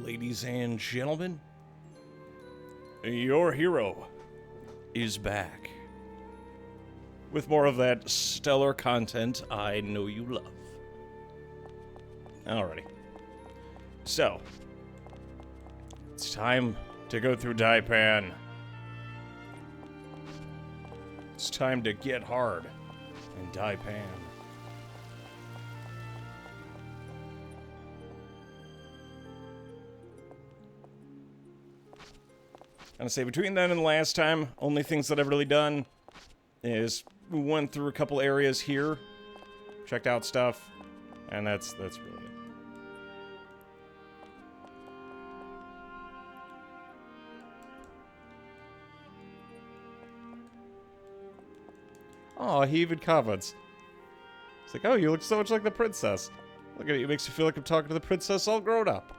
Ladies and gentlemen, your hero is back with more of that stellar content I know you love. Alrighty. So, it's time to go through Dipan. It's time to get hard in Dipan. I'm gonna say between then and the last time, only things that I've really done is we went through a couple areas here, checked out stuff, and that's really it. Oh, he even comments. It's like, oh, you look so much like the princess. Look at it, it makes you feel like I'm talking to the princess all grown up.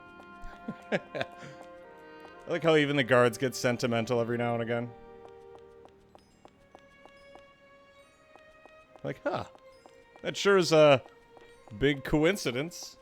I like how even the guards get sentimental every now and again. Like, huh. That sure is a big coincidence.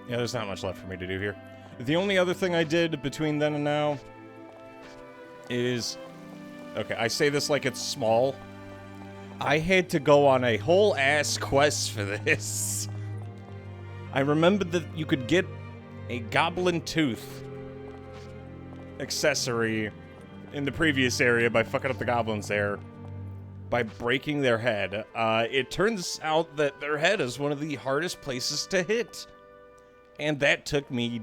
Yeah, there's not much left for me to do here. The only other thing I did between then and now is... Okay, I say this like it's small. I had to go on a whole ass quest for this. I remembered that you could get a goblin tooth accessory in the previous area by fucking up the goblins there. By breaking their head. It turns out that their head is one of the hardest places to hit. And that took me,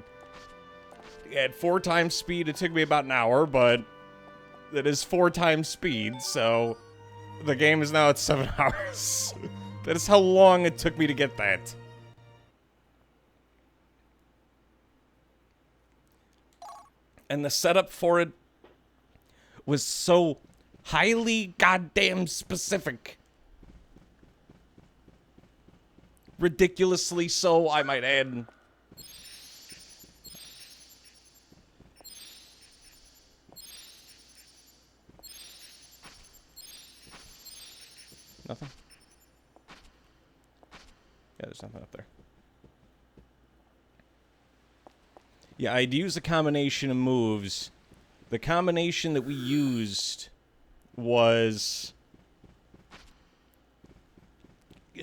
at 4 times speed, it took me about an hour, but that is 4 times speed, so the game is now at 7 hours. That is how long it took me to get that. And the setup for it was so highly goddamn specific. Ridiculously so, I might add. Nothing? Yeah, there's nothing up there. Yeah, I'd use a combination of moves. The combination that we used was...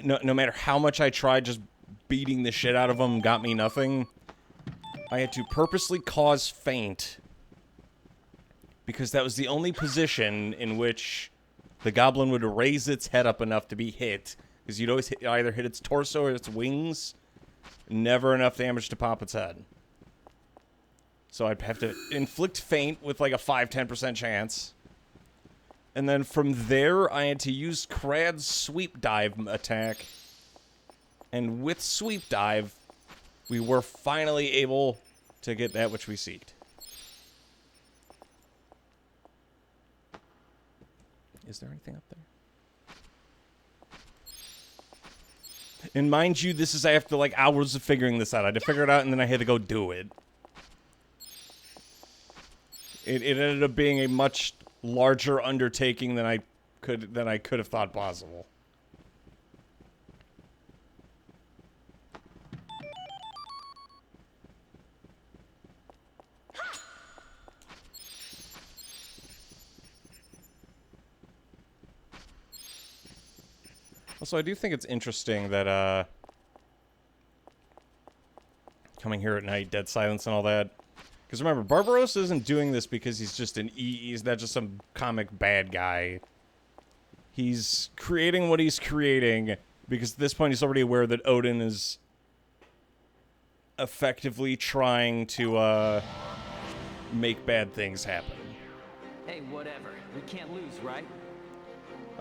No matter how much I tried, just beating the shit out of them got me nothing. I had to purposely cause feint. Because that was the only position in which... the goblin would raise its head up enough to be hit. Because you'd always either hit its torso or its wings. Never enough damage to pop its head. So I'd have to inflict feint with like a 5-10% chance. And then from there, I had to use Krad's sweep dive attack. And with sweep dive, we were finally able to get that which we seeked. Is there anything up there? And mind you, this is after like hours of figuring this out. I had to figure it out and then I had to go do it. It ended up being a much larger undertaking than I could have thought possible. Also, I do think it's interesting that, coming here at night, dead silence and all that. Because remember, Barbarossa isn't doing this because he's just he's not just some comic bad guy. He's creating what he's creating because at this point he's already aware that Odin is effectively trying to, make bad things happen. Hey, whatever. We can't lose, right?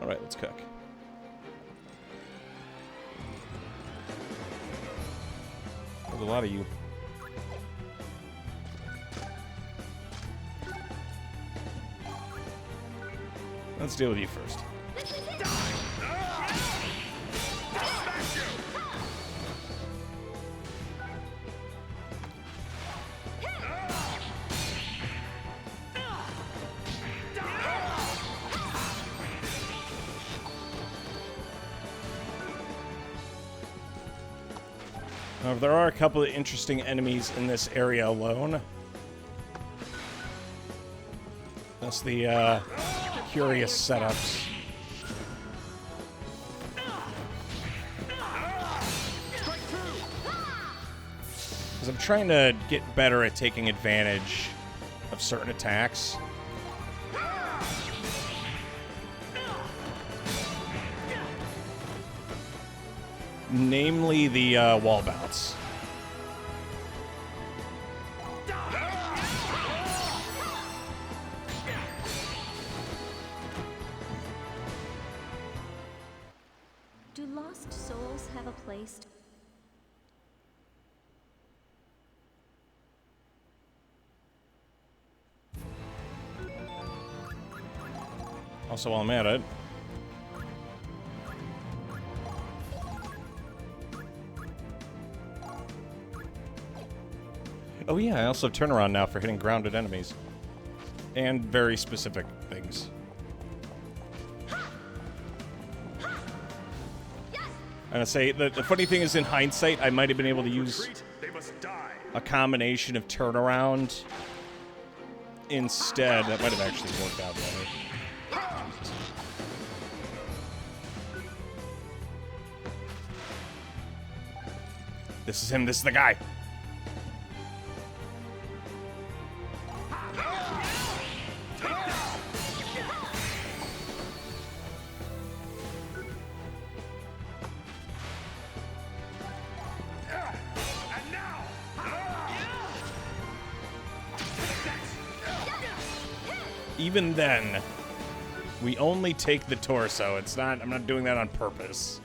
Alright, let's cook. There's a lot of you. Let's deal with you first. However, there are a couple of interesting enemies in this area alone. That's the curious setups. Because I'm trying to get better at taking advantage of certain attacks. Namely the wall bounce. Do lost souls have a place? Also, while I'm at it, oh yeah, I also have turnaround now for hitting grounded enemies. And very specific things. And I say, the funny thing is, in hindsight, I might have been able to use a combination of turnaround instead. That might have actually worked out better. Jesus. This is him, this is the guy. Even then, we only take the torso. It's not, I'm not doing that on purpose.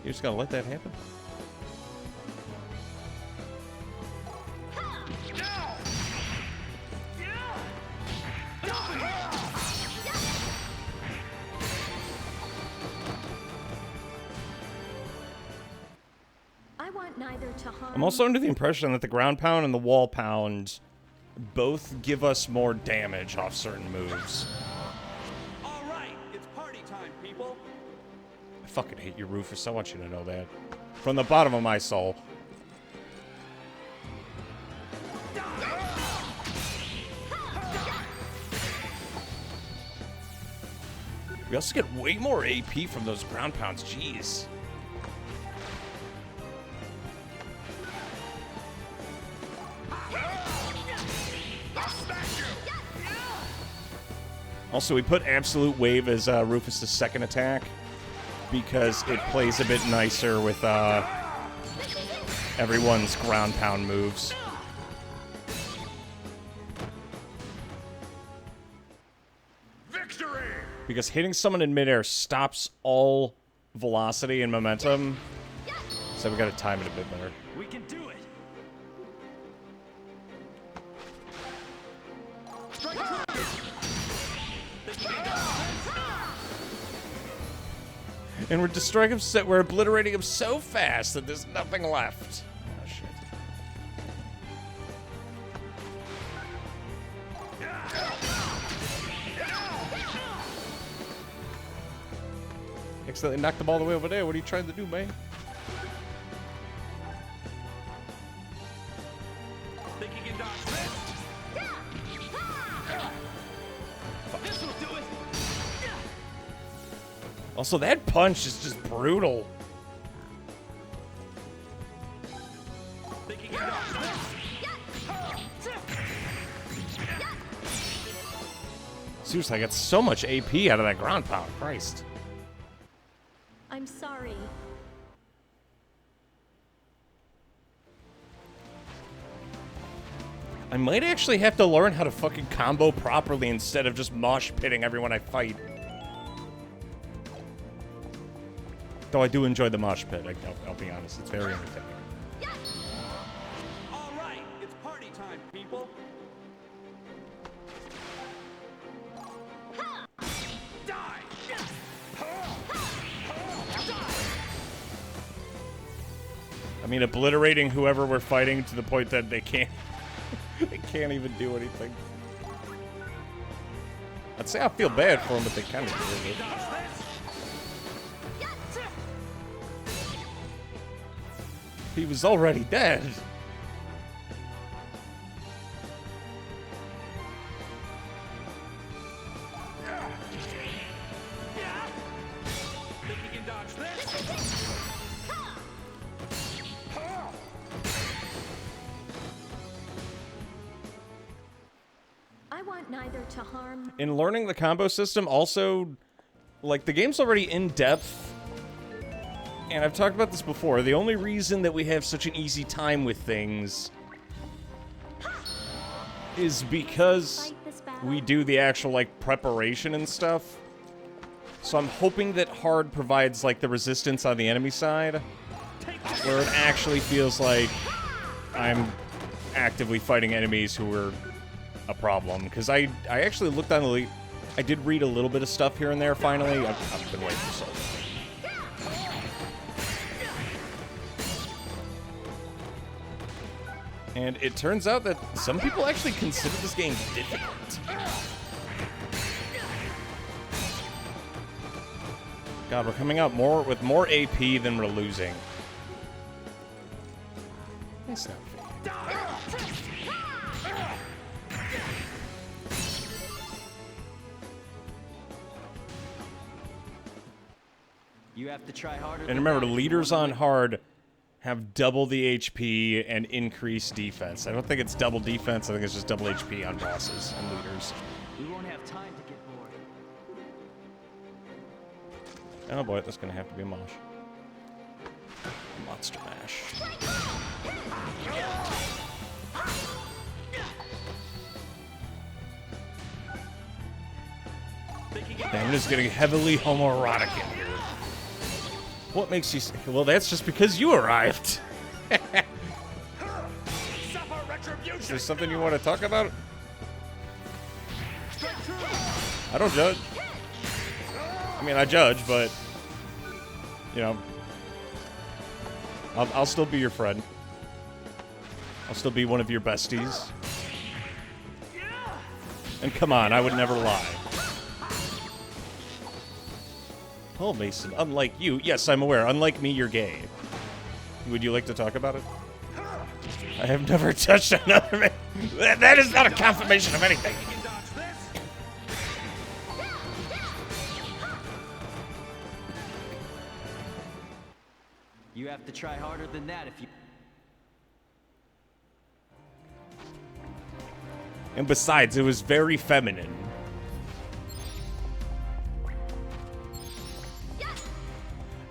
You just gotta let that happen? I'm also under the impression that the ground pound and the wall pound both give us more damage off certain moves. All right, it's party time, people. I fucking hate you, Rufus. I want you to know that. From the bottom of my soul. We also get way more AP from those ground pounds. Jeez. Also, we put Absolute Wave as Rufus' second attack because it plays a bit nicer with everyone's ground pound moves. Victory! Because hitting someone in midair stops all velocity and momentum, so we gotta time it a bit better. We can do it. And we're destroying him, we're obliterating him so fast that there's nothing left. Oh, shit. Accidentally knocked the ball away over there. What are you trying to do, man? Think you can dodge this? This will do it. Also, that punch is just brutal. Think you can dodge this? Seriously, I got so much AP out of that ground pound. Christ. I'm sorry. I might actually have to learn how to fucking combo properly instead of just mosh pitting everyone I fight. Though I do enjoy the mosh pit, I'll be honest. It's very entertaining. All right, it's party time, people. Die! I mean, obliterating whoever we're fighting to the point that they can't... they can't even do anything. I'd say I feel bad for him, but they kind of deserve it. He was already dead. Think you can dodge this? I want neither to harm. In learning the combo system, also, like, the game's already in depth. And I've talked about this before. The only reason that we have such an easy time with things is because we do the actual, like, preparation and stuff. So I'm hoping that hard provides, like, the resistance on the enemy side, where it actually feels like I'm actively fighting enemies who are a problem. Because I actually looked on the... I did read a little bit of stuff here and there, finally. I've been waiting for so long. And it turns out that some people actually consider this game difficult. God, we're coming out with more AP than we're losing. That's not fair. You have to try harder. And remember, the leaders on hard have double the HP and increased defense. I don't think it's double defense, I think it's just double HP on bosses and leaders. We won't have time to get bored. Oh boy, that's gonna have to be a mosh. Monster mash. Damn, it is getting heavily homoerotic in here. What makes you say, well, that's just because you arrived. Is there something you want to talk about? I don't judge. I mean, I judge, but, you know, I'll still be your friend. I'll still be one of your besties. And come on, I would never lie. Oh, Mason, unlike you, yes, I'm aware, unlike me, you're gay. Would you like to talk about it? I have never touched another man. That is not a confirmation of anything. You have to try harder than that if you... And besides, it was very feminine.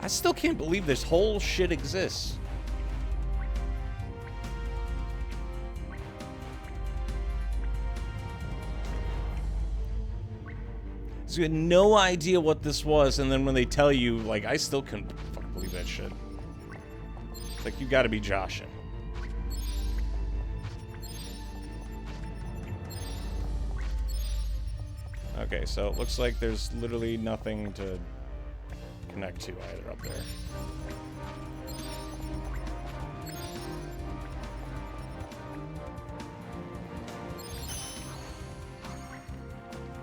I still can't believe this whole shit exists. So you had no idea what this was, and then when they tell you, like, I still couldn't fucking believe that shit. It's like, you gotta be joshing. Okay, so it looks like there's literally nothing to connect to either up there.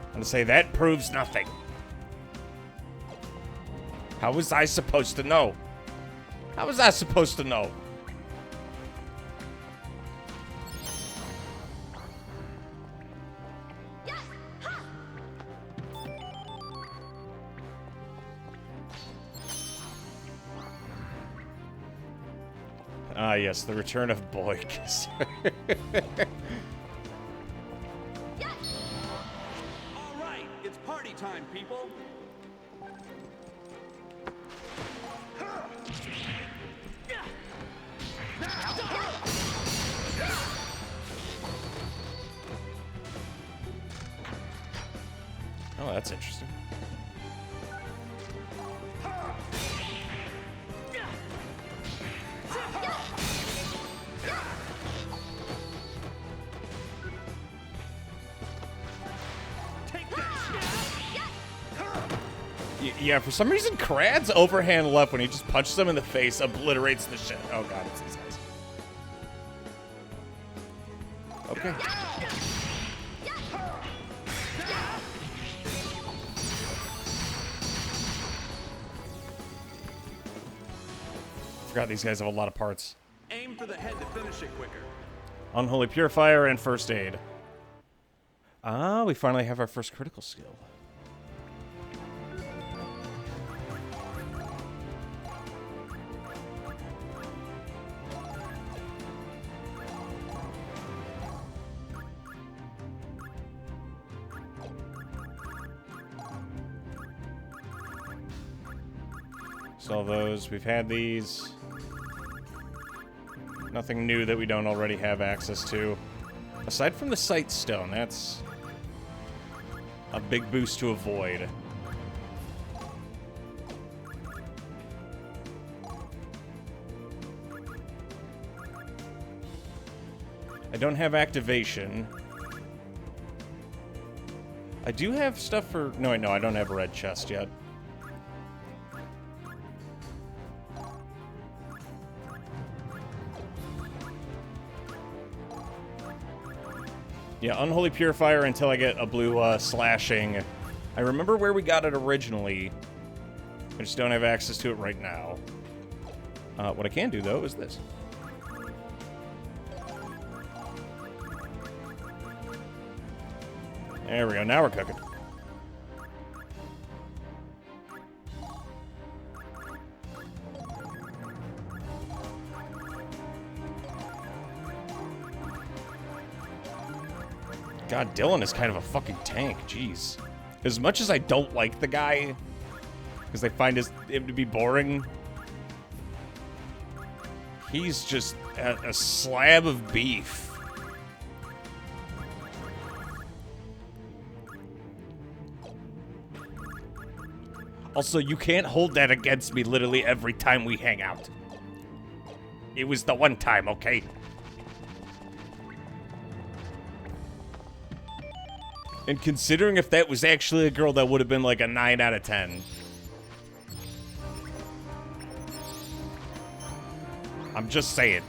I'm gonna say that proves nothing. How was I supposed to know? How was I supposed to know? Ah, yes, the return of Boy Kisser. All right, it's party time, people. Oh, that's interesting. Yeah, for some reason, Krad's overhand left when he just punches them in the face obliterates the shit. Oh god, it's these guys. Okay. forgot these guys have a lot of parts. Aim for the head to finish it quicker. Unholy Purifier and First Aid. Ah, we finally have our first critical skill. So those, we've had these. Nothing new that we don't already have access to. Aside from the Sight Stone, that's a big boost to avoid. I don't have activation. I do have stuff for... No, wait, no, I don't have a red chest yet. Yeah, Unholy Purifier until I get a blue slashing. I remember where we got it originally. I just don't have access to it right now. What I can do, though, is this. There we go. Now we're cooking. God, Dylan is kind of a fucking tank. Jeez. As much as I don't like the guy, because I find him to be boring, he's just a slab of beef. Also, you can't hold that against me literally every time we hang out. It was the one time, okay? And considering if that was actually a girl, that would have been like a 9 out of 10. I'm just saying.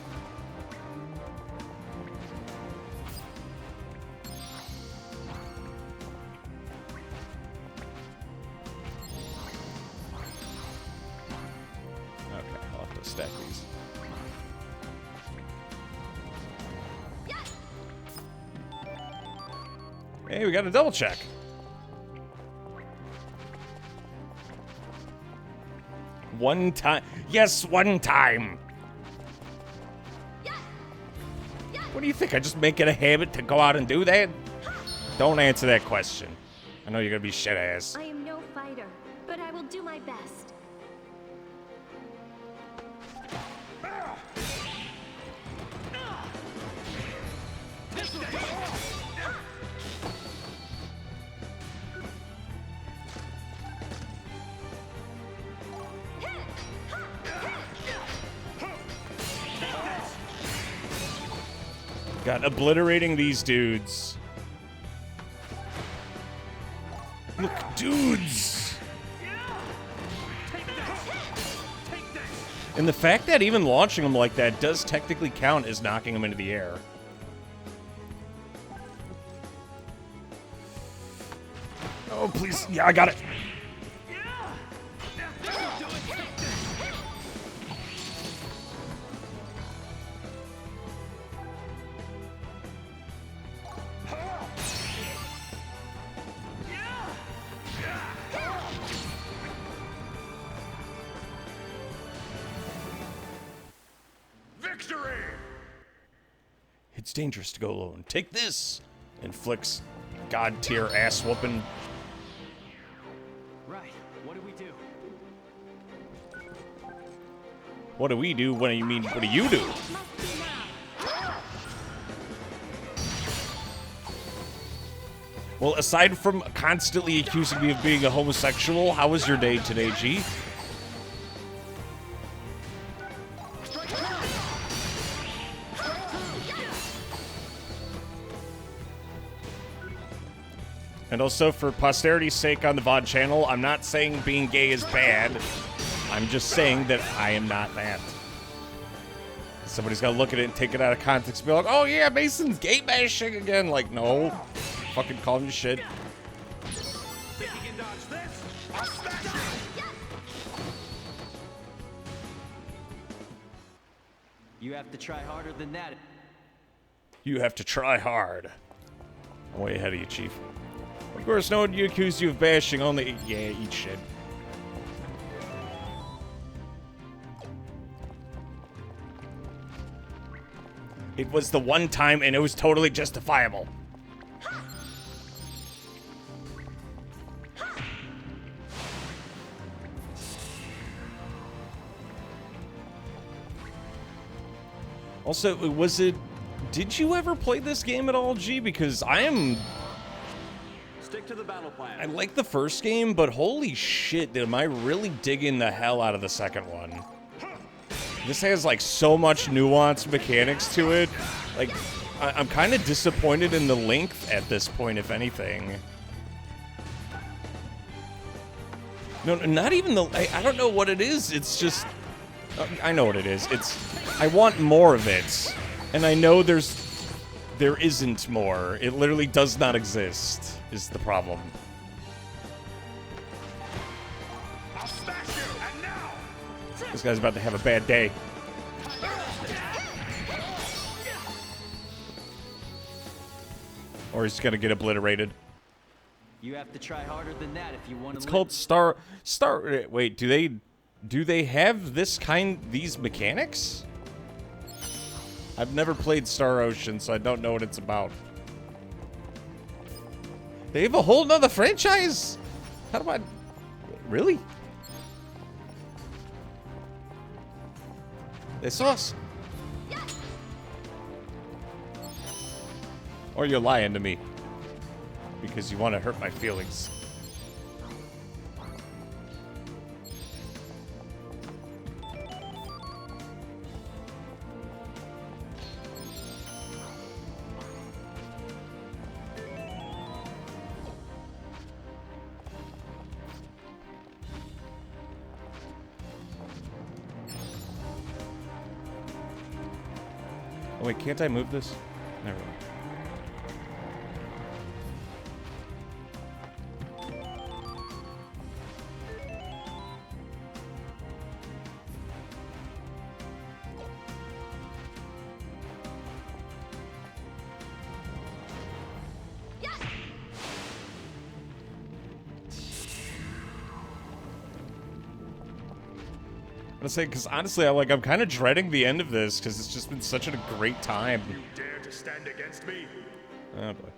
Okay, I'll have to stack these. Hey, we got a double check. One time. Yes, one time. What do you think? I just make it a habit to go out and do that? Don't answer that question. I know you're gonna be shit ass. I am no fighter, but I will do my best. God, obliterating these dudes. Look, dudes! And the fact that even launching them like that does technically count as knocking them into the air. Oh, please. Yeah, I got it. It's dangerous to go alone. Take this! Inflicts god tier ass whooping. Right. What do we do? What do we do? What do you mean? What do you do? Well, aside from constantly accusing me of being a homosexual, how was your day today, G? And also, for posterity's sake on the VOD channel, I'm not saying being gay is bad. I'm just saying that I am not that. Somebody's gotta look at it and take it out of context and be like, oh yeah, Mason's gay bashing again. Like, no. Fucking call me shit. Think you can dodge this? I'll smash you! You have to try harder than that. You have to try hard. I'm way ahead of you, Chief. Of course, no one accused you of bashing, only... Yeah, eat shit. It was the one time, and it was totally justifiable. Also, was it... Did you ever play this game at all, G? Because I am... Stick to the battle plan. I like the first game, but holy shit, am I really digging the hell out of the second one. This has, like, so much nuanced mechanics to it. Like, I'm kind of disappointed in the length at this point, if anything. No, not even the... I don't know what it is. It's just... I know what it is. It's... I want more of it. And I know there isn't more. It literally does not exist, is the problem. I'll smash you, and now! This guy's about to have a bad day. Or he's gonna get obliterated. You have to try harder than that if you want to. It's called Star. Wait, do they have these mechanics? I've never played Star Ocean, so I don't know what it's about. They have a whole nother franchise? How do I... Really? They sauce. Or you're lying to me. Because you want to hurt my feelings. Oh wait, can't I move this? Never mind. I'm gonna say, because honestly, I'm kind of dreading the end of this, because it's just been such a great time. You dare to stand against me? Oh boy.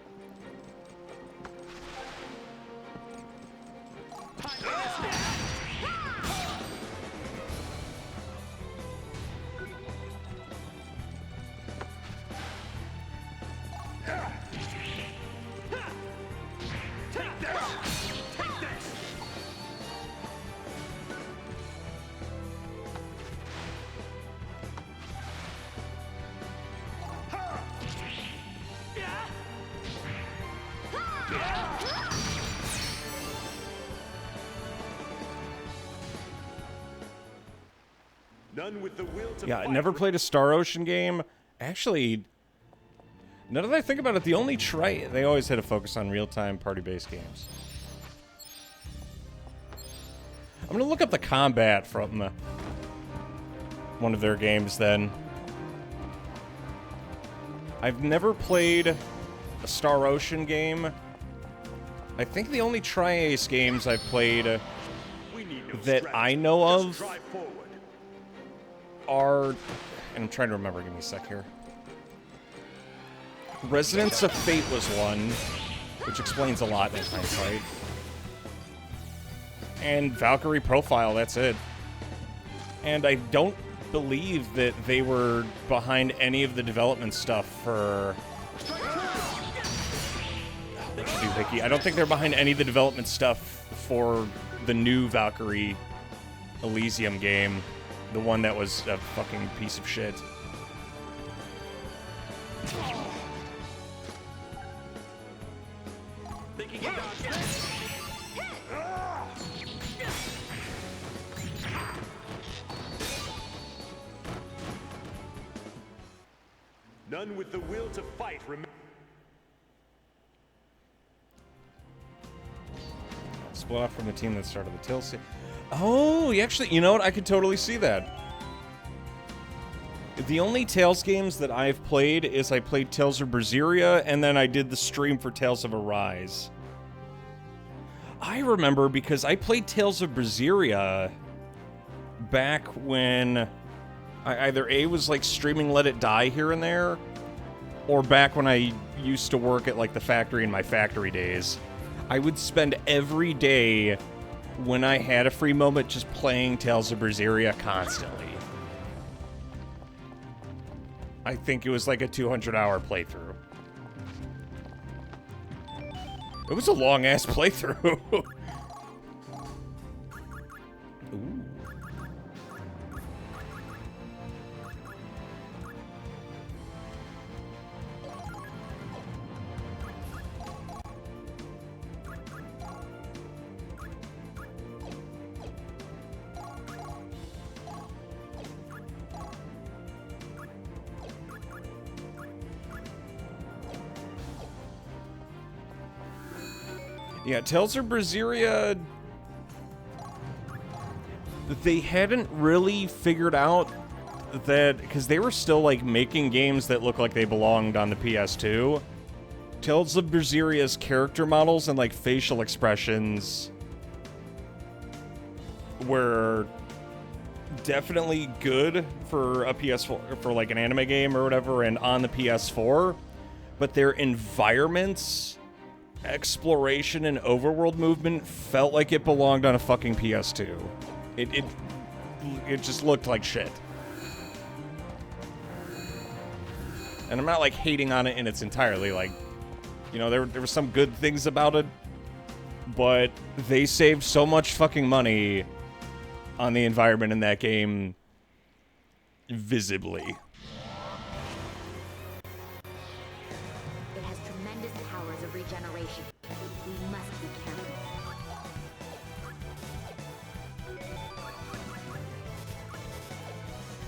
None with the will to Yeah, I fight. never played a Star Ocean game. Actually, now that I think about it, the only they always had a focus on real-time party-based games. I'm gonna look up the combat from one of their games then. I've never played a Star Ocean game. I think the only Tri-Ace games I've played We need no that strategy. I know Just of drive forward. are, and I'm trying to remember, give me a sec here. Resonance of Fate was one, which explains a lot in hindsight. And Valkyrie Profile, that's it. And I don't believe that they were behind any of the development stuff for... What you do, Vicky? I don't think they're behind any of the development stuff for the new Valkyrie Elysium game. The one that was a fucking piece of shit. Thinking you dodged this? None with the will to fight. Split off from the team that started the Tilsi. Oh, you actually, you know what? I could totally see that. The only Tales games that I've played is I played Tales of Berseria, and then I did the stream for Tales of Arise. I remember because I played Tales of Berseria back when I either A, was like streaming Let It Die here and there, or back when I used to work at like the factory in my factory days. I would spend every day when I had a free moment just playing Tales of Berseria constantly. I think it was like a 200-hour playthrough. It was a long-ass playthrough. Ooh. Yeah, Tales of Berseria, they hadn't really figured out that, because they were still, like, making games that looked like they belonged on the PS2. Tales of Berseria's character models and, like, facial expressions were definitely good for a PS4, for, like, an anime game or whatever, and on the PS4, but their environments, exploration, and overworld movement felt like it belonged on a fucking PS2. It just looked like shit. And I'm not, like, hating on it in its entirety. Like, you know, there were some good things about it, but they saved so much fucking money on the environment in that game visibly. It has tremendous powers of regeneration. We must be careful.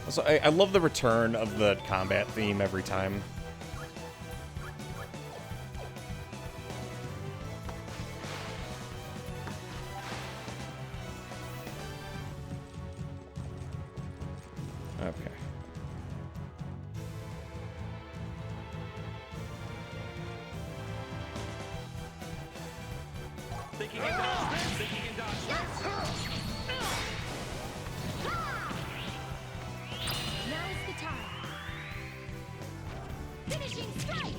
Also, I love the return of the combat theme every time. Okay. Think you can dodge this? Think you can dodge this? Now is the time. Finishing strike.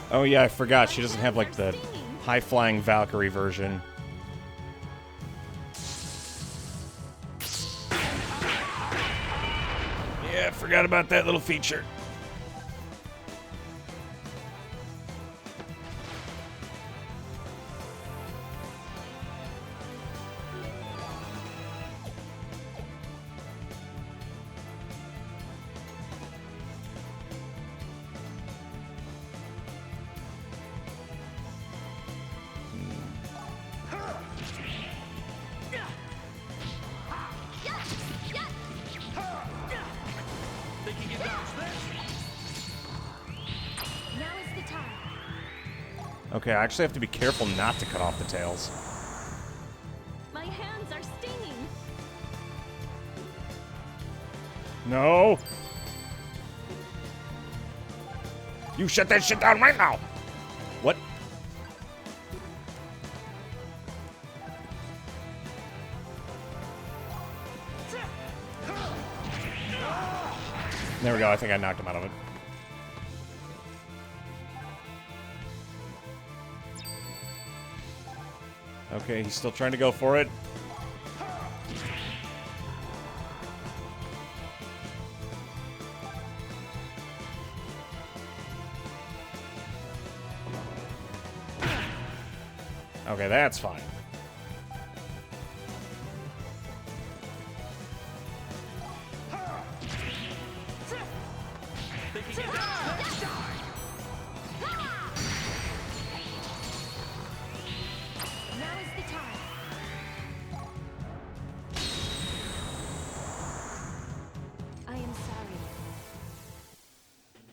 Oh yeah, I forgot. She doesn't have, like, the high-flying Valkyrie version. Yeah, I forgot about that little feature. Think you can dodge this? Now is the time. Okay, I actually have to be careful not to cut off the tails. My hands are stinging. No! You shut that shit down right now! What? There we go, I think I knocked him out of it. Okay, he's still trying to go for it. Okay, that's fine. Think you can dodge this? Now is the time. I am sorry.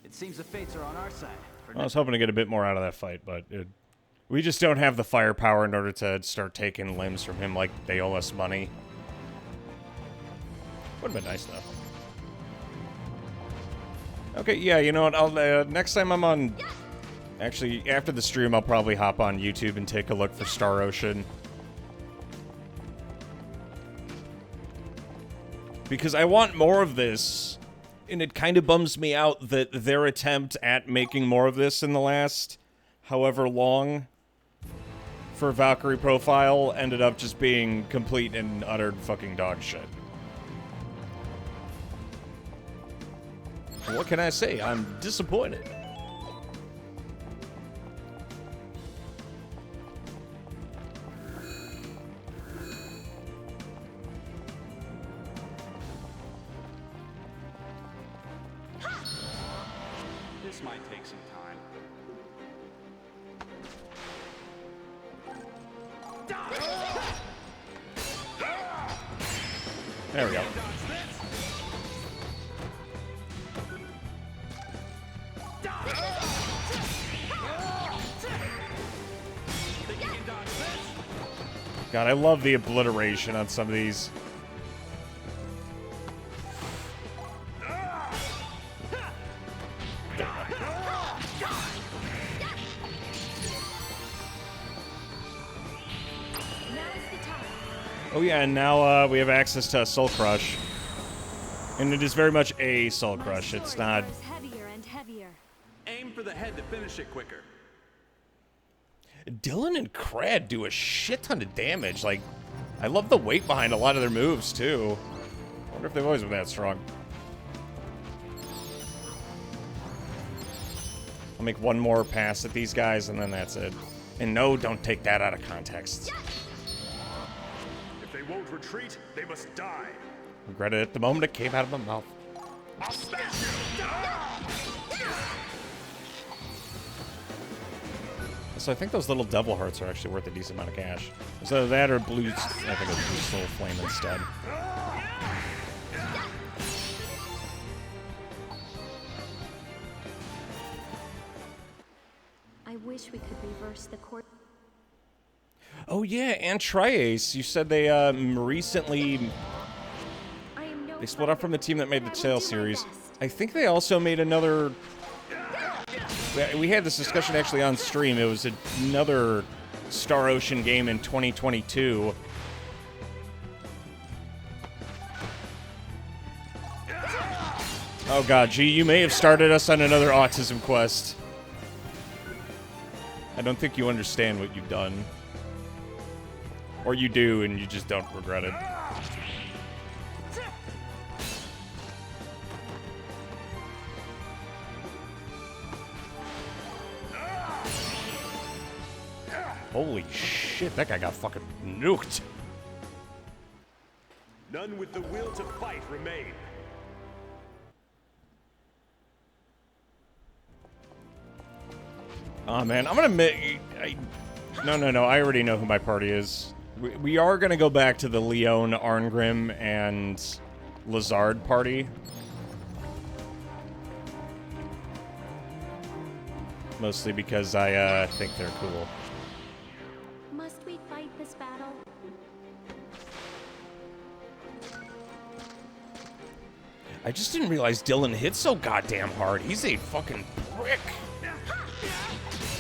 It seems the fates are on our side. For I was hoping to get a bit more out of that fight, but We just don't have the firepower in order to start taking limbs from him like they owe us money. Would've been nice, though. Okay, yeah, you know what? I'll next time I'm on... Actually, after the stream, I'll probably hop on YouTube and take a look for Star Ocean. Because I want more of this, and it kind of bums me out that their attempt at making more of this in the last however long for Valkyrie profile ended up just being complete and utter fucking dog shit. What can I say? I'm disappointed. This might take some time. There we go. God, I love the obliteration on some of these. Oh yeah, and now we have access to a Soul Crush. And it is very much a Soul Crush. It's not... Heavier and heavier. Aim for the head to finish it quicker. Dylan and Crad do a shit ton of damage. Like, I love the weight behind a lot of their moves, too. I wonder if they've always been that strong. I'll make one more pass at these guys, and then that's it. And no, don't take that out of context. If they won't retreat, they must die. Regret it at the moment it came out of my mouth. I'll smash you! So I think those little devil hearts are actually worth a decent amount of cash. So that or blue, I think it's blue soul flame instead. I wish we could reverse the course. Oh yeah, and Triace. You said they recently they split up from the team that made the Tail series. I think they also made another. We had this discussion actually on stream. It was another Star Ocean game in 2022. Oh god, G, you may have started us on another autism quest. I don't think you understand what you've done. Or you do, and you just don't regret it. Holy shit, that guy got fucking nuked. None with the will to fight remain. Oh man, I'm gonna No, I already know who my party is. We are gonna go back to the Leon, Arngrim, and Lazard party. Mostly because I think they're cool. Must we fight this battle? I just didn't realize Dylan hit so goddamn hard. He's a fucking prick.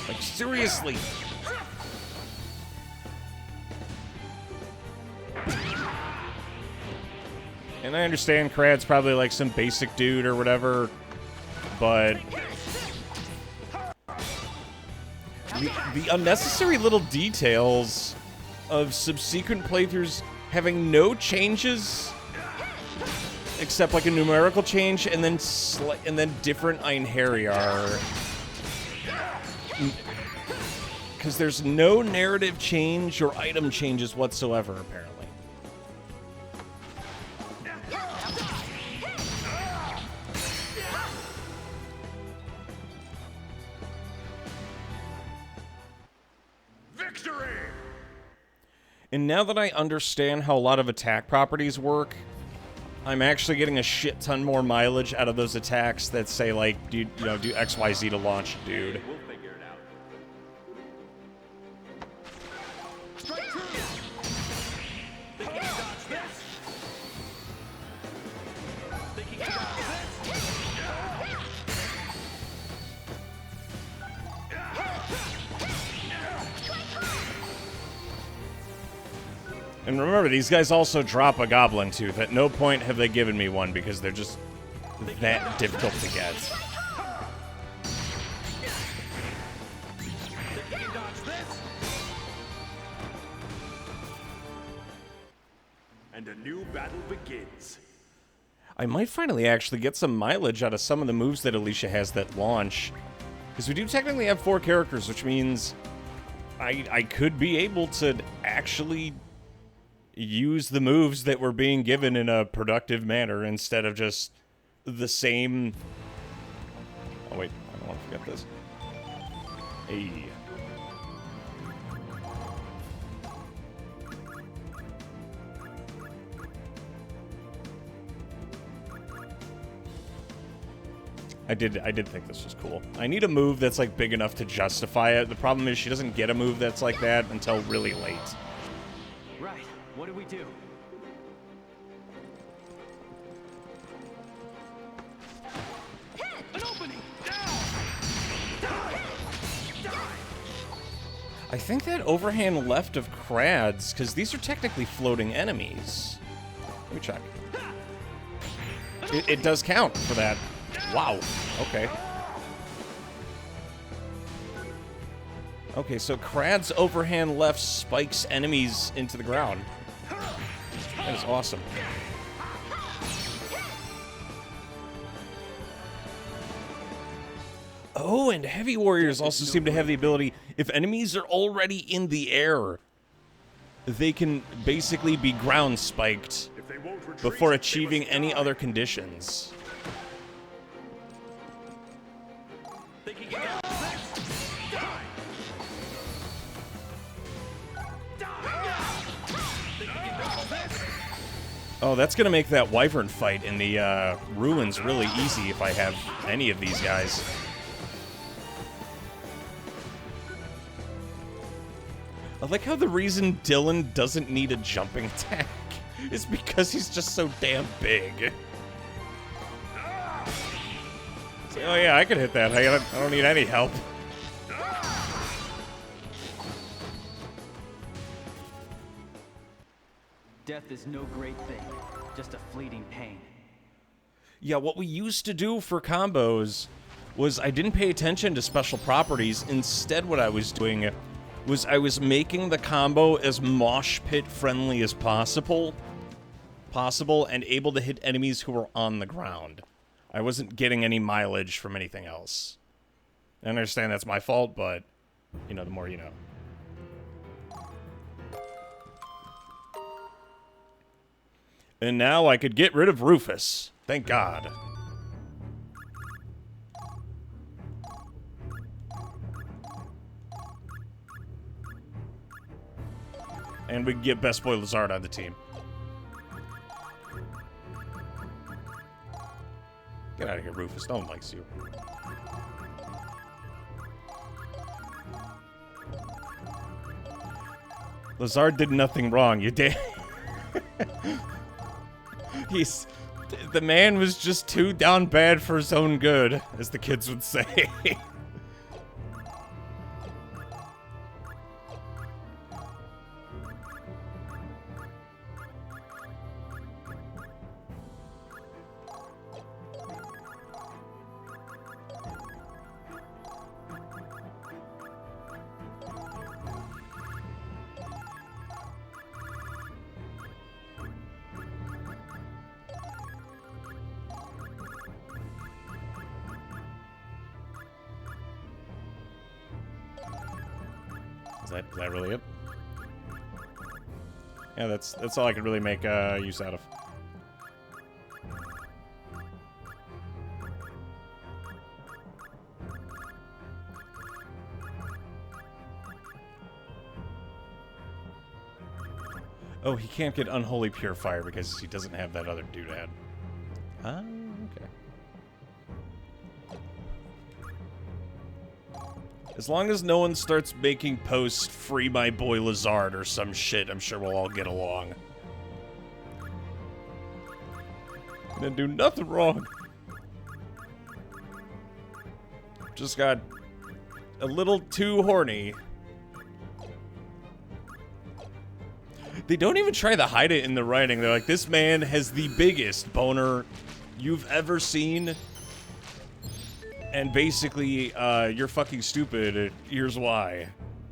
Like, seriously. And I understand Krad's probably like some basic dude or whatever, but the unnecessary little details of subsequent playthroughs having no changes except like a numerical change and then different Einherjar. Because there's no narrative change or item changes whatsoever, apparently. Victory! And now that I understand how a lot of attack properties work, I'm actually getting a shit ton more mileage out of those attacks that say, like, do XYZ to launch, dude. We'll figure it out. And remember, these guys also drop a Goblin Tooth. At no point have they given me one because they're just that difficult to get. Think you can dodge this? And a new battle begins. I might finally actually get some mileage out of some of the moves that Alicia has that launch. Because we do technically have 4 characters, which means I could be able to actually use the moves that were being given in a productive manner instead of just the same... Oh wait, I don't want to forget this. Hey. I did think this was cool. I need a move that's like big enough to justify it. The problem is she doesn't get a move that's like that until really late. Right. What do we do? An opening! Down! Die! Die! I think that overhand left of Krads, because these are technically floating enemies. Let me check. It does count for that. Wow. Okay. Okay, so Krad's overhand left spikes enemies into the ground. That is awesome. Oh, and Heavy Warriors also seem to have the ability, if enemies are already in the air, they can basically be ground spiked If they won't retreat, before they achieving must any die. other conditions. Think you can dodge this? Die! Die! Think you can dodge this? Oh, that's gonna make that Wyvern fight in the ruins really easy if I have any of these guys. I like how the reason Dylan doesn't need a jumping attack is because he's just so damn big. So, oh yeah, I could hit that. I don't need any help. Death is no great thing, just a fleeting pain. Yeah, what we used to do for combos was I didn't pay attention to special properties. Instead, what I was doing was I was making the combo as mosh pit friendly as possible, and able to hit enemies who were on the ground. I wasn't getting any mileage from anything else. I understand that's my fault, but, you know, the more you know. And now I could get rid of Rufus. Thank God. And we can get Best Boy Lazard on the team. Get out of here, Rufus. No one likes you. Lazard did nothing wrong. You did. The man was just too down bad for his own good, as the kids would say. Is that really it? Yeah, that's all I could really make use out of. Oh, he can't get Unholy Purifier because he doesn't have that other doodad. Ah, okay. As long as no one starts making posts, free my boy Lazard or some shit, I'm sure we'll all get along. Didn't do nothing wrong. Just got a little too horny. They don't even try to hide it in the writing. They're like, this man has the biggest boner you've ever seen. And basically, you're fucking stupid. Here's why.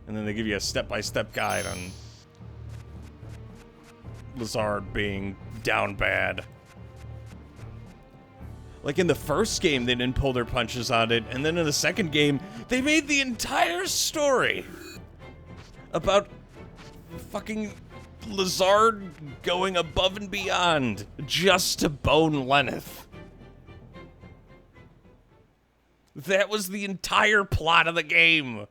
And then they give you a step-by-step guide on Lizard being down bad. Like in the first game, they didn't pull their punches on it. And then in the second game, they made the entire story about fucking Lizard going above and beyond just to bone Lenneth. That was the entire plot of the game.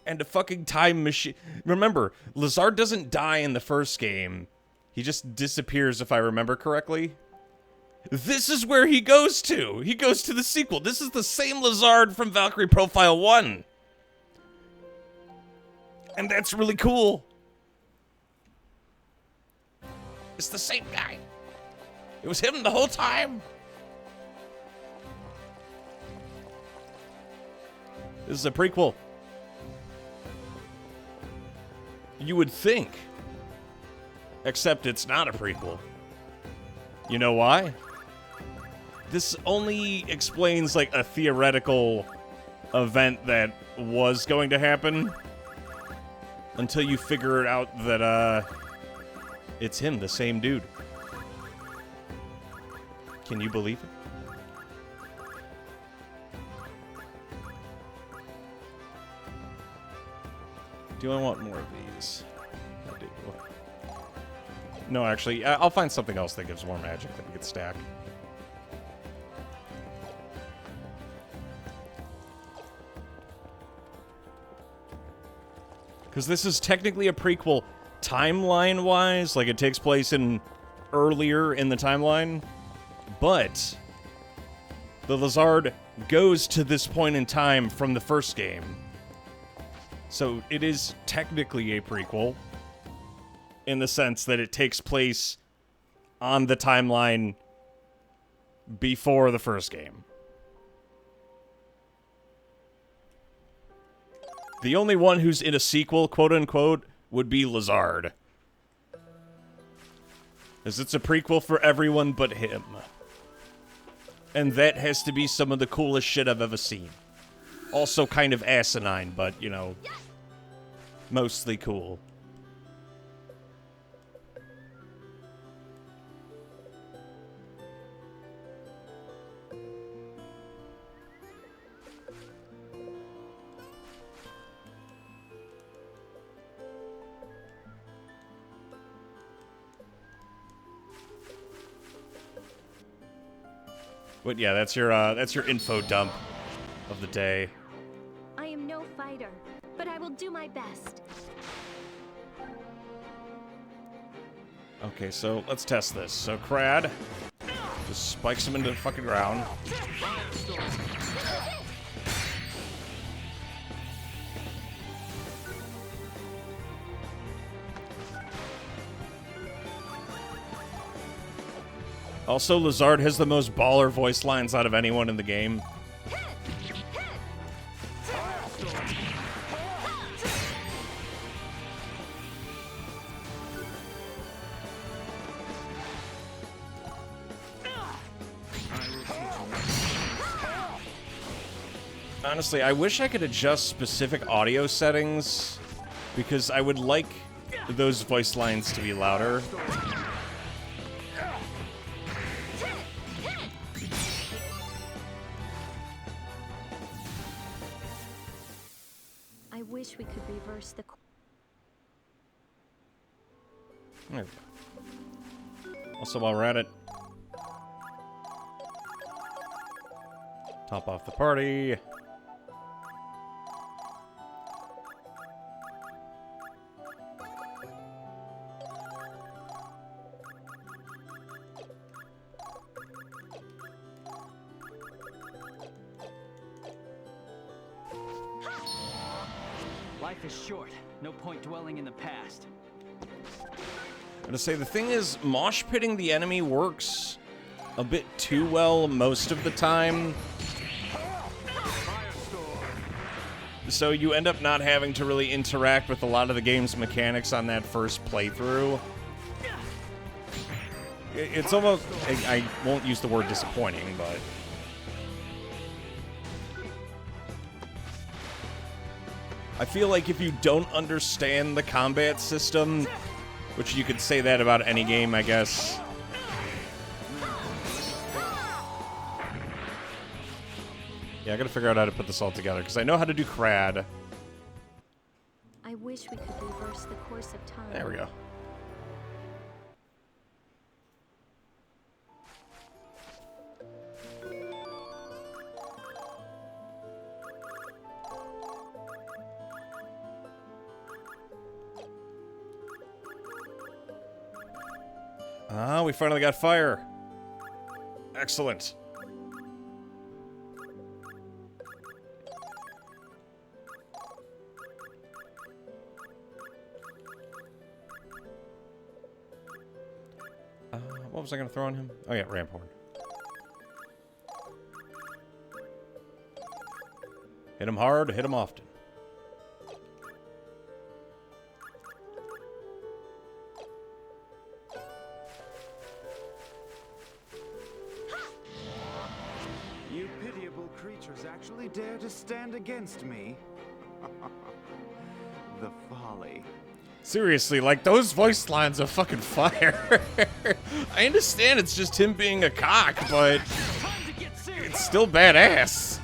And a fucking time machine. Remember, Lizard doesn't die in the first game. He just disappears, if I remember correctly. This is where he goes to. He goes to the sequel. This is the same Lizard from Valkyrie Profile 1. And that's really cool. It's the same guy. It was him the whole time. This is a prequel. You would think. Except it's not a prequel. You know why? This only explains, like, a theoretical event that was going to happen. Until you figure out that, it's him, the same dude. Can you believe it? Do I want more of these? I do. No, actually, I'll find something else that gives more magic that we could stack. Because this is technically a prequel timeline-wise, like it takes place in earlier in the timeline, but the Lizard goes to this point in time from the first game. So it is technically a prequel in the sense that it takes place on the timeline before the first game. The only one who's in a sequel, quote-unquote, would be Lizard. As it's a prequel for everyone but him. And that has to be some of the coolest shit I've ever seen. Also kind of asinine, but, you know, mostly cool. But yeah, that's your info dump of the day. I am no fighter, but I will do my best. Okay, so let's test this. So Crad just spikes him into the fucking ground. Also, Lizard has the most baller voice lines out of anyone in the game. Honestly, I wish I could adjust specific audio settings, because I would like those voice lines to be louder. I wish we could reverse the... There we go. Also, while we're at it, top off the party. Life is short. No point dwelling in the past. I'm gonna say the thing is, mosh pitting the enemy works a bit too well most of the time. So you end up not having to really interact with a lot of the game's mechanics on that first playthrough. It's almost... I won't use the word disappointing, but... I feel like if you don't understand the combat system, which you could say that about any game, I guess. Yeah, I gotta figure out how to put this all together, because I know how to do crad. I wish we could reverse the course of time. There we go. Ah, we finally got fire. Excellent. What was I going to throw on him? Oh yeah, ramp horn. Hit him hard, hit him often. You pitiable creatures actually dare to stand against me? The folly. Seriously, like, those voice lines are fucking fire. I understand it's just him being a cock, but it's still badass.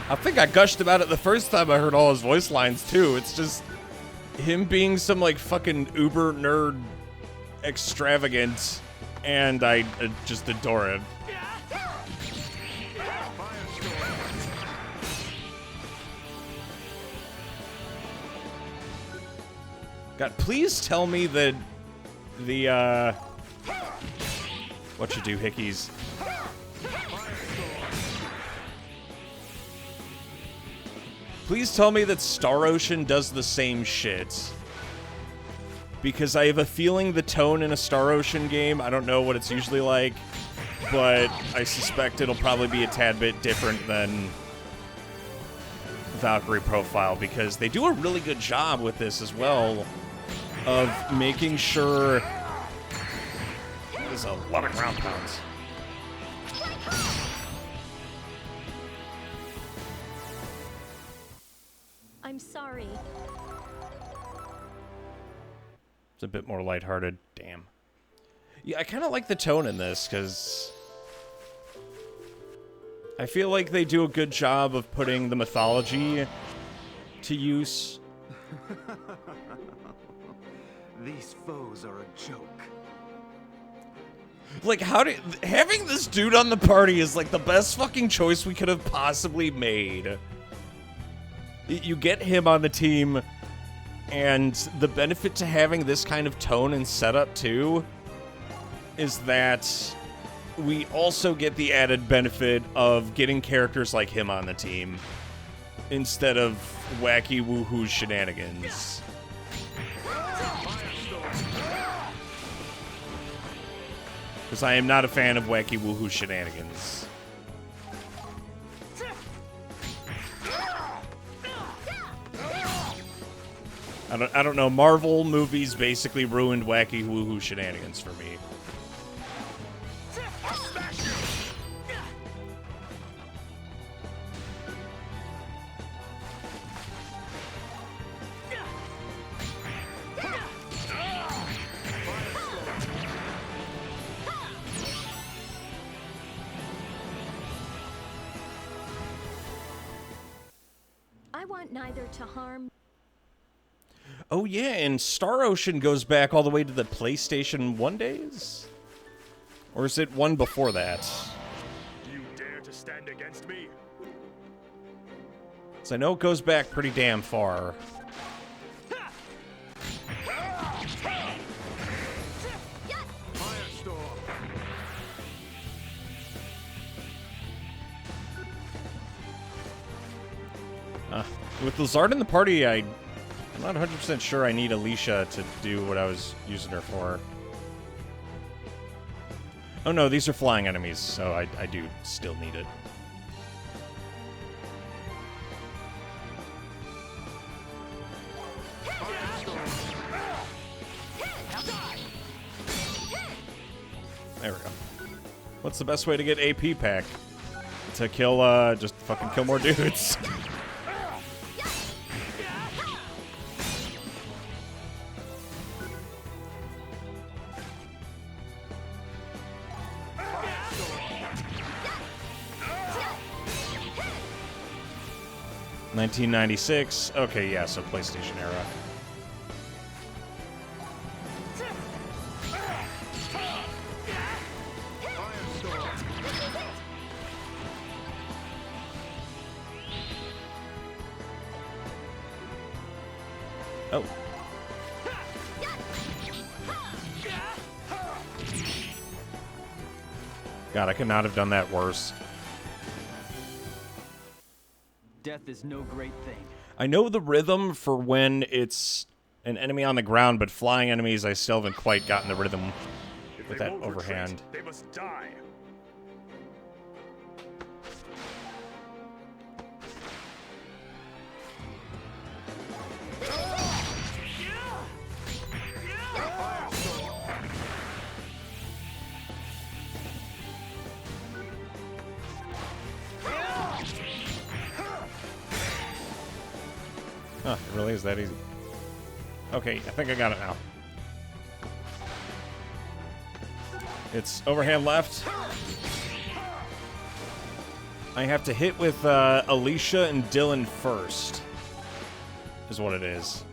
I think I gushed about it the first time I heard all his voice lines, too. It's just him being some, like, fucking uber nerd extravagant, and I just adore it. God, please tell me that the, what you do, hickeys. Please tell me that Star Ocean does the same shit. Because I have a feeling the tone in a Star Ocean game, I don't know what it's usually like, but I suspect it'll probably be a tad bit different than Valkyrie Profile, because they do a really good job with this as well of making sure... There's a lot of ground pounds. I'm sorry. It's a bit more lighthearted. Damn. Yeah, I kind of like the tone in this, because I feel like they do a good job of putting the mythology to use. These foes are a joke. Like, having this dude on the party is like the best fucking choice we could have possibly made. You get him on the team, and the benefit to having this kind of tone and setup too is that we also get the added benefit of getting characters like him on the team instead of wacky woohoo shenanigans. Because I am not a fan of wacky woohoo shenanigans. I don't know. Marvel movies basically ruined wacky woohoo shenanigans for me. I want neither to harm. Oh yeah, and Star Ocean goes back all the way to the PlayStation 1 days? Or is it one before that? You dare to stand against me? So I know it goes back pretty damn far. With Lazard in the party, I'm not 100% sure I need Alicia to do what I was using her for. Oh no, these are flying enemies, so I do still need it. There we go. What's the best way to get AP pack? To kill, just fucking kill more dudes. $1996. Okay, yeah, so PlayStation era. Oh. God, I could not have done that worse. Death is no great thing. I know the rhythm for when it's an enemy on the ground, but flying enemies, I still haven't quite gotten the rhythm with that overhand. They must die. Huh, it really is that easy. Okay, I think I got it now. It's overhand left. I have to hit with Alicia and Dylan first, is what it is.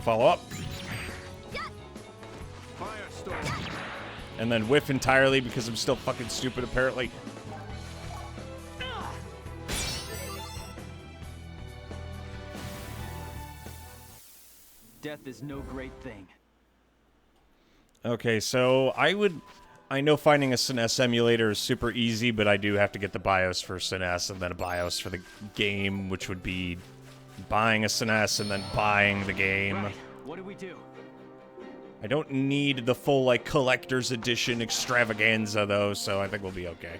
Follow up. And then whiff entirely because I'm still fucking stupid, apparently. Death is no great thing. Okay, so I know finding a SNES emulator is super easy, but I do have to get the BIOS for SNES and then a BIOS for the game, which would be buying a SNES and then buying the game. Right. What do we do? I don't need the full, like, collector's edition extravaganza, though, so I think we'll be okay.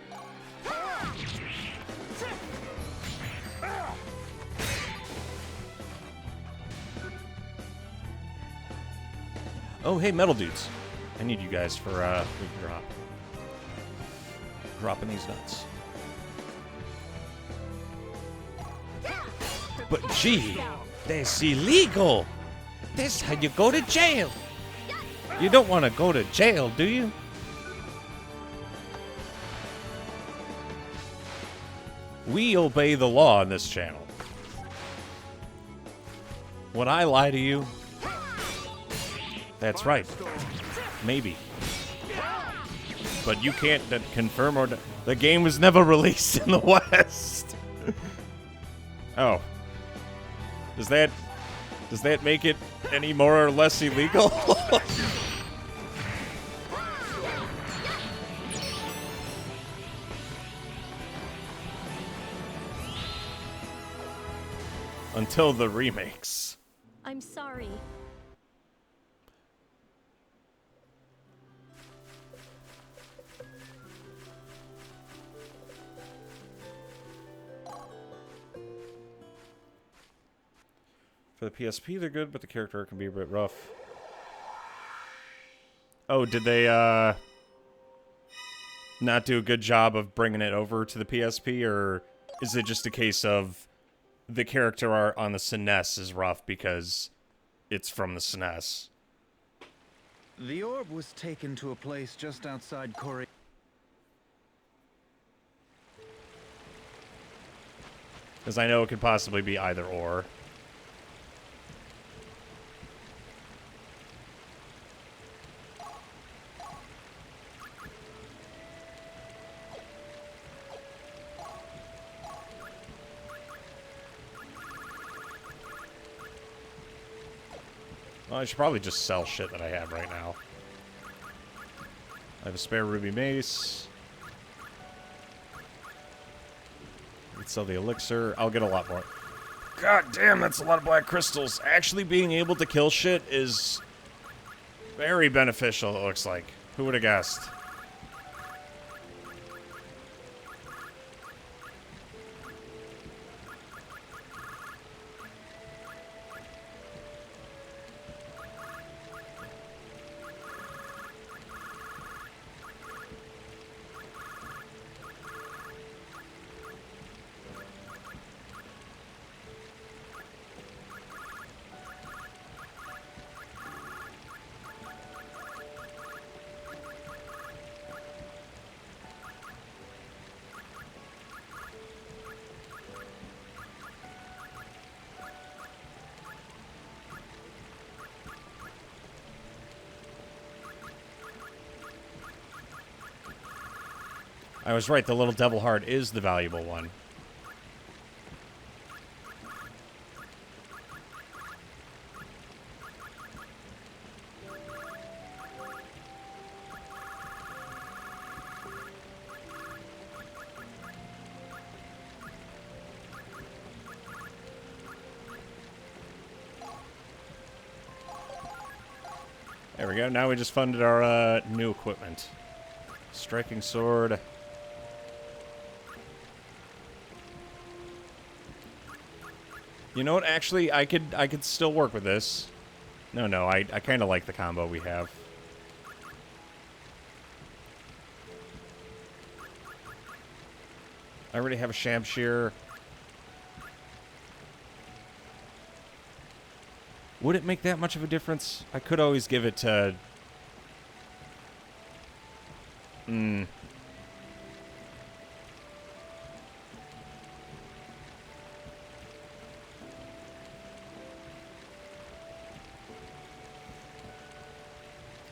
Oh, hey, metal dudes. I need you guys for, we can drop. Dropping these nuts. But gee, that's illegal. That's how you go to jail. You don't want to go to jail, do you? We obey the law on this channel. Would I lie to you? That's right. Maybe. But you can't confirm or... The game was never released in the West. Oh. Does that make it any more or less illegal? Until the remakes. I'm sorry. For the PSP, they're good, but the character art can be a bit rough. Oh, did they, not do a good job of bringing it over to the PSP, or is it just a case of the character art on the SNES is rough because it's from the SNES? The orb was taken to a place just outside Korea. Because I know it could possibly be either or. Well, I should probably just sell shit that I have right now. I have a spare ruby mace. Let's sell the elixir. I'll get a lot more. God damn, that's a lot of black crystals. Actually being able to kill shit is very beneficial, it looks like. Who would have guessed? I was right, the little devil heart is the valuable one. There we go. Now we just funded our new equipment. Striking sword. You know what? Actually, I could still work with this. No, I kind of like the combo we have. I already have a Shamshir. Would it make that much of a difference? I could always give it to...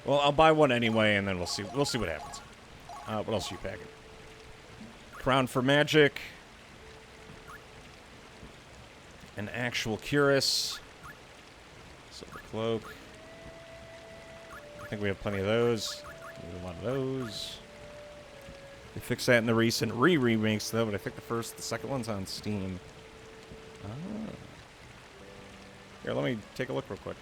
Well, I'll buy one anyway, and then we'll see what happens. What else are you packing? Crown for magic. An actual cuirass. Silver cloak. I think we have plenty of those. Need a lot of those. They fixed that in the recent remakes, though, but I think the second one's on Steam. Ah. Here, let me take a look real quick.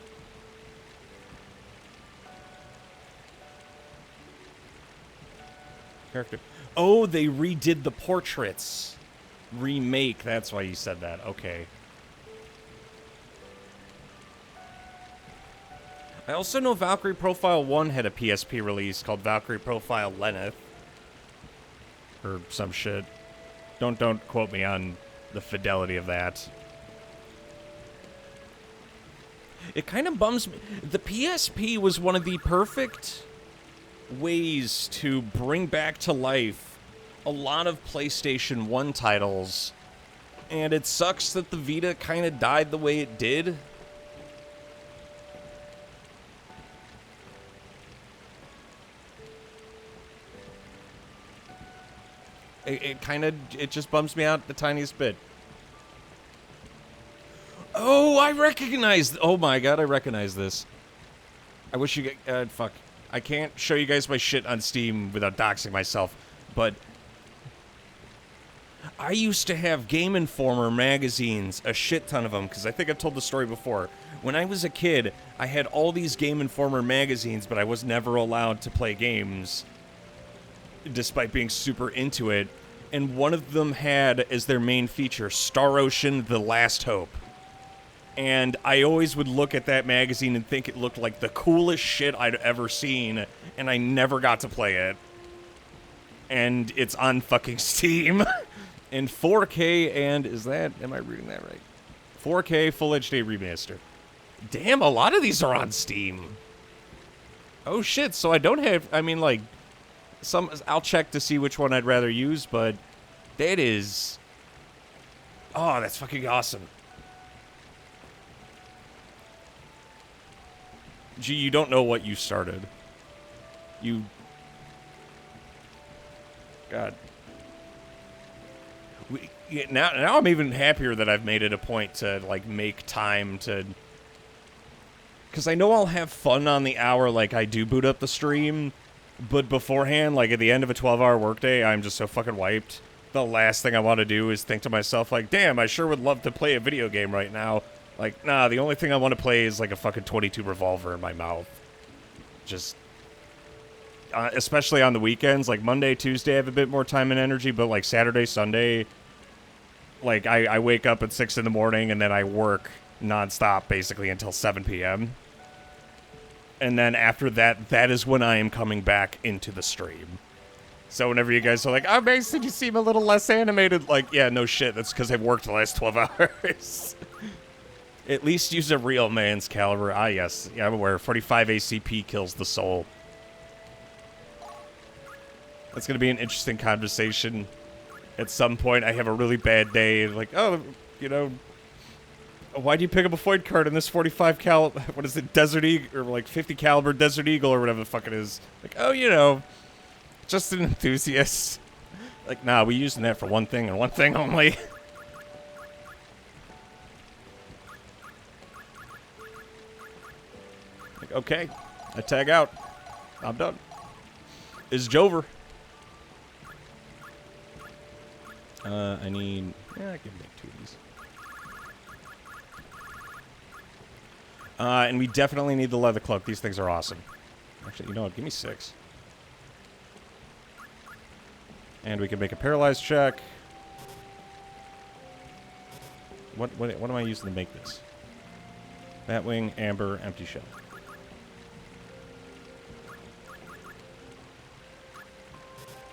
Character. Oh, they redid the portraits. Remake, that's why you said that. Okay. I also know Valkyrie Profile 1 had a PSP release called Valkyrie Profile Lenneth. Or some shit. Don't quote me on the fidelity of that. It kind of bums me. The PSP was one of the perfect ways to bring back to life a lot of PlayStation 1 titles. And it sucks that the Vita kind of died the way it did. It just bums me out the tiniest bit. Oh, I recognize... Oh my god, I recognize this. I wish you... fuck. I can't show you guys my shit on Steam without doxing myself, but... I used to have Game Informer magazines, a shit ton of them, because I think I've told the story before. When I was a kid, I had all these Game Informer magazines, but I was never allowed to play games, despite being super into it. And one of them had as their main feature Star Ocean: The Last Hope. And I always would look at that magazine and think it looked like the coolest shit I'd ever seen, and I never got to play it. And it's on fucking Steam. In 4K, and is that... Am I reading that right? 4K Full HD Remaster. Damn, a lot of these are on Steam. Oh shit, so I don't have... I mean, like... I'll check to see which one I'd rather use, but... That is... Oh, that's fucking awesome. Gee, you don't know what you started. You... God. Now I'm even happier that I've made it a point to, like, make time to... Because I know I'll have fun on the hour, like, I do boot up the stream, but beforehand, like, at the end of a 12-hour workday, I'm just so fucking wiped. The last thing I want to do is think to myself, like, damn, I sure would love to play a video game right now. Like, nah, the only thing I want to play is, like, a fucking .22 revolver in my mouth. Just... especially on the weekends, like, Monday, Tuesday, I have a bit more time and energy, but, like, Saturday, Sunday... Like, I wake up at 6 in the morning, and then I work nonstop, basically, until 7 p.m. And then after that, that is when I am coming back into the stream. So whenever you guys are like, oh, Mason, you seem a little less animated, like, yeah, no shit, that's because I've worked the last 12 hours. At least use a real man's caliber. Ah, yes, yeah, I'm aware. 45 ACP kills the soul. That's going to be an interesting conversation. At some point, I have a really bad day, and like, oh, you know, why do you pick up a Void card in this 45 cal, what is it, Desert Eagle, or like 50 caliber Desert Eagle, or whatever the fuck it is? Like, oh, you know, just an enthusiast. Like, nah, we using that for one thing and one thing only. Like, okay, I tag out. I'm done. It's Jover. I need... Yeah, I can make 2 of these. And we definitely need the leather cloak. These things are awesome. Actually, you know what? Give me 6. And we can make a paralyzed check. What am I using to make this? Batwing, amber, empty shell.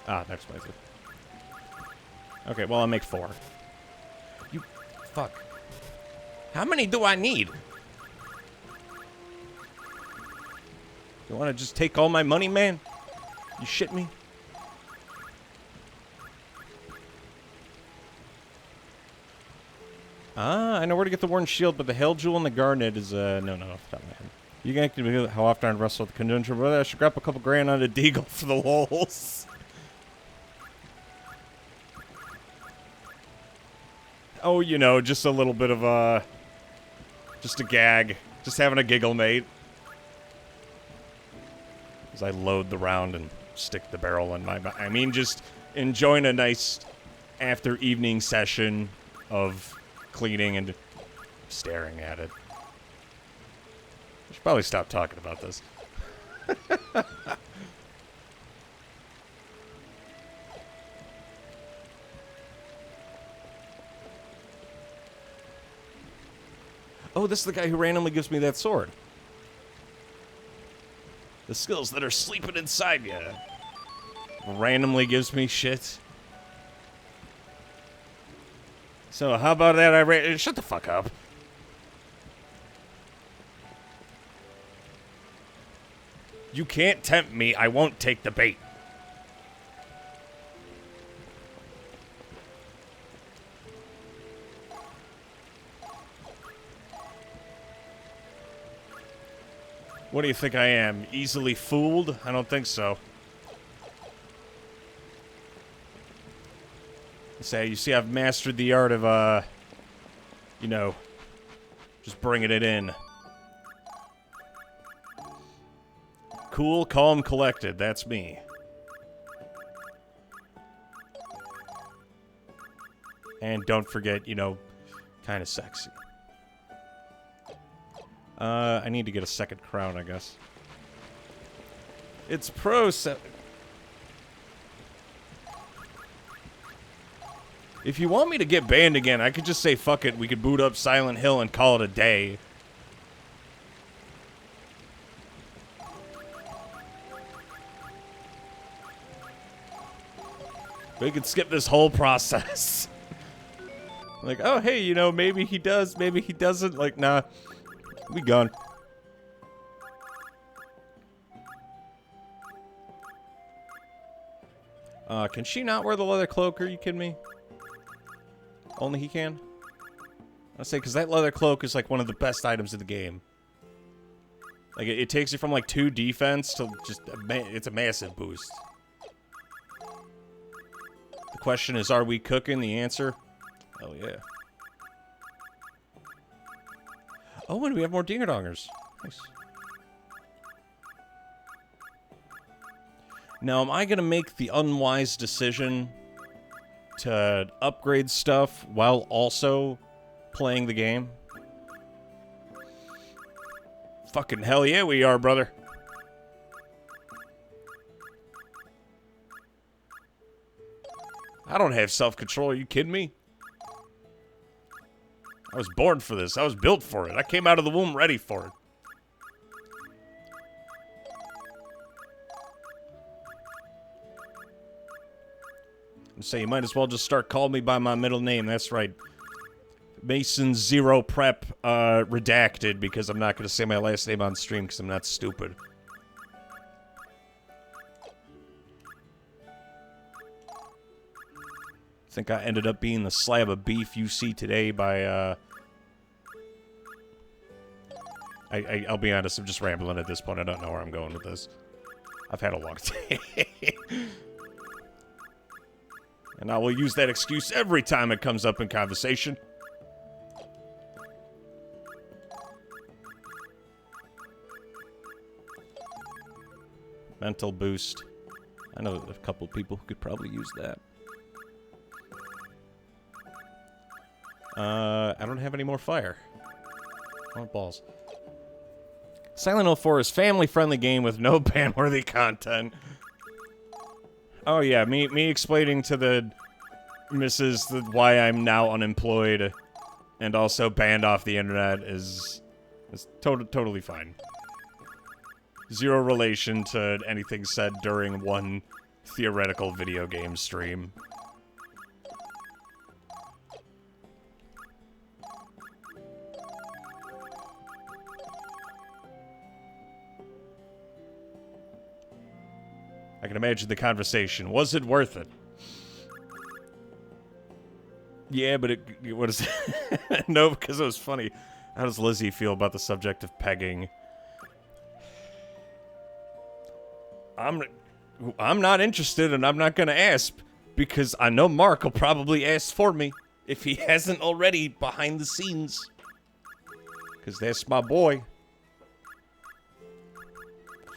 Ah, that's what I did. Okay, well, I'll make 4. You... Fuck. How many do I need? You want to just take all my money, man? You shit me? Ah, I know where to get the worn shield, but the Hell Jewel and the Garnet is, no, off the top of my head. You can actually how often I wrestle with the conundrum, brother. I should grab a couple grand on a deagle for the lols. Oh, you know, just a little bit of, just a gag. Just having a giggle, mate. As I load the round and stick the barrel in my... I mean, just enjoying a nice after-evening session of cleaning and staring at it. I should probably stop talking about this. Oh, this is the guy who randomly gives me that sword. The skills that are sleeping inside you. Randomly gives me shit. So, how about that? Shut the fuck up. You can't tempt me. I won't take the bait. What do you think I am? Easily fooled? I don't think so. You see, I've mastered the art of, you know, just bringing it in. Cool, calm, collected. That's me. And don't forget, you know, kind of sexy. I need to get a second crown, I guess. It's pro set. If you want me to get banned again, I could just say, fuck it, we could boot up Silent Hill and call it a day. We could skip this whole process. Like, oh, hey, you know, maybe he does, maybe he doesn't. Like, nah. We gone. Can she not wear the leather cloak? Are you kidding me? Only he can? I say, because that leather cloak is like one of the best items in the game. Like, it takes you from like 2 defense to just, it's a massive boost. The question is, are we cooking? The answer? Oh, yeah. Oh, and we have more dingerdongers. Nice. Now, am I going to make the unwise decision to upgrade stuff while also playing the game? Fucking hell yeah, we are, brother. I don't have self-control. Are you kidding me? I was born for this. I was built for it. I came out of the womb ready for it. So you might as well just start calling me by my middle name. That's right. Mason Zero Prep redacted, because I'm not going to say my last name on stream because I'm not stupid. I think I ended up being the slab of beef you see today by, I'll be honest, I'm just rambling at this point. I don't know where I'm going with this. I've had a long day. And I will use that excuse every time it comes up in conversation. Mental boost. I know a couple people who could probably use that. I don't have any more fire. Oh, balls. Silent Hill 4 is family-friendly game with no ban-worthy content. Oh yeah, me explaining to the missus why I'm now unemployed and also banned off the internet is totally fine. Zero relation to anything said during one theoretical video game stream. I can imagine the conversation. Was it worth it? Yeah, but what is it? No, because it was funny. How does Lizzie feel about the subject of pegging? I'm not interested, and I'm not gonna ask, because I know Mark will probably ask for me, if he hasn't already behind the scenes. Because that's my boy.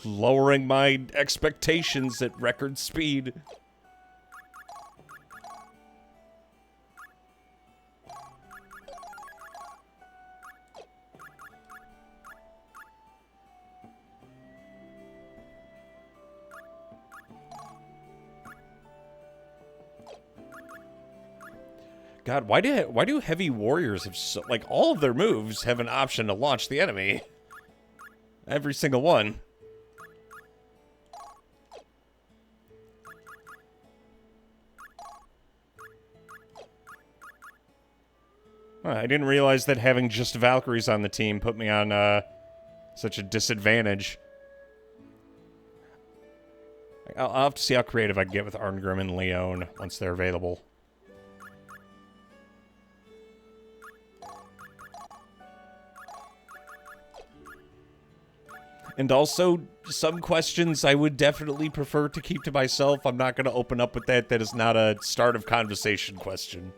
Lowering my expectations at record speed. God, why do heavy warriors have so, like, all of their moves have an option to launch the enemy? Every single one. I didn't realize that having just Valkyries on the team put me on such a disadvantage. I'll have to see how creative I can get with Arngrim and Leon once they're available. And also, some questions I would definitely prefer to keep to myself. I'm not going to open up with that. That is not a start of conversation question.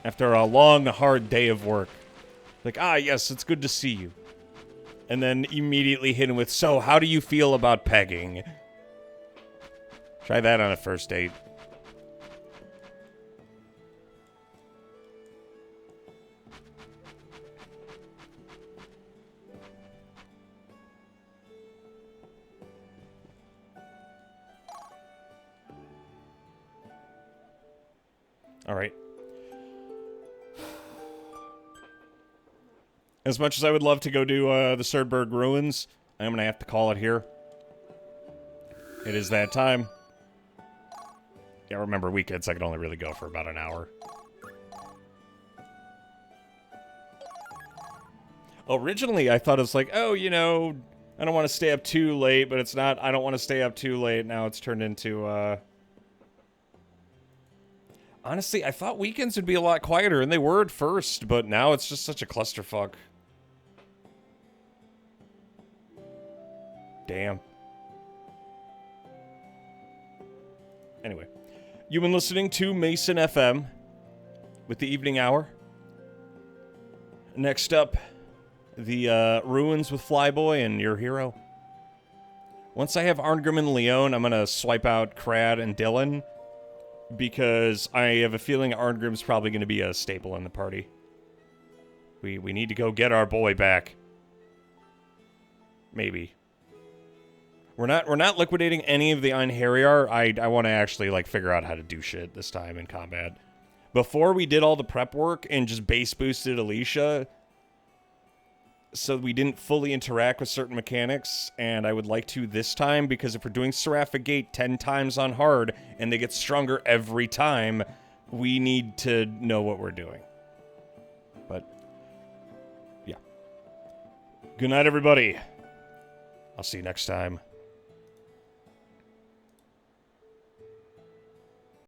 After a long, hard day of work. Like, ah, yes, it's good to see you. And then immediately hit him with, so, how do you feel about pegging? Try that on a first date. All right. As much as I would love to go do the Surdberg Ruins, I'm going to have to call it here. It is that time. Yeah, remember, weekends I can only really go for about an hour. Originally, I thought it was like, oh, you know, I don't want to stay up too late, but it's not, I don't want to stay up too late. Now it's turned into, honestly, I thought weekends would be a lot quieter, and they were at first, but now it's just such a clusterfuck. Damn. Anyway, you've been listening to Mason FM with the evening hour. Next up, the Ruins with Flyboy and your hero. Once I have Arngrim and Leon, I'm going to swipe out Crad and Dylan, because I have a feeling Arngrim's probably going to be a staple in the party. We need to go get our boy back. Maybe. We're not liquidating any of the Einherjar. I want to actually, like, figure out how to do shit this time in combat. Before we did all the prep work and just base boosted Alicia, so we didn't fully interact with certain mechanics, and I would like to this time, because if we're doing Seraphic Gate 10 times on hard, and they get stronger every time, we need to know what we're doing. But, yeah. Good night, everybody. I'll see you next time.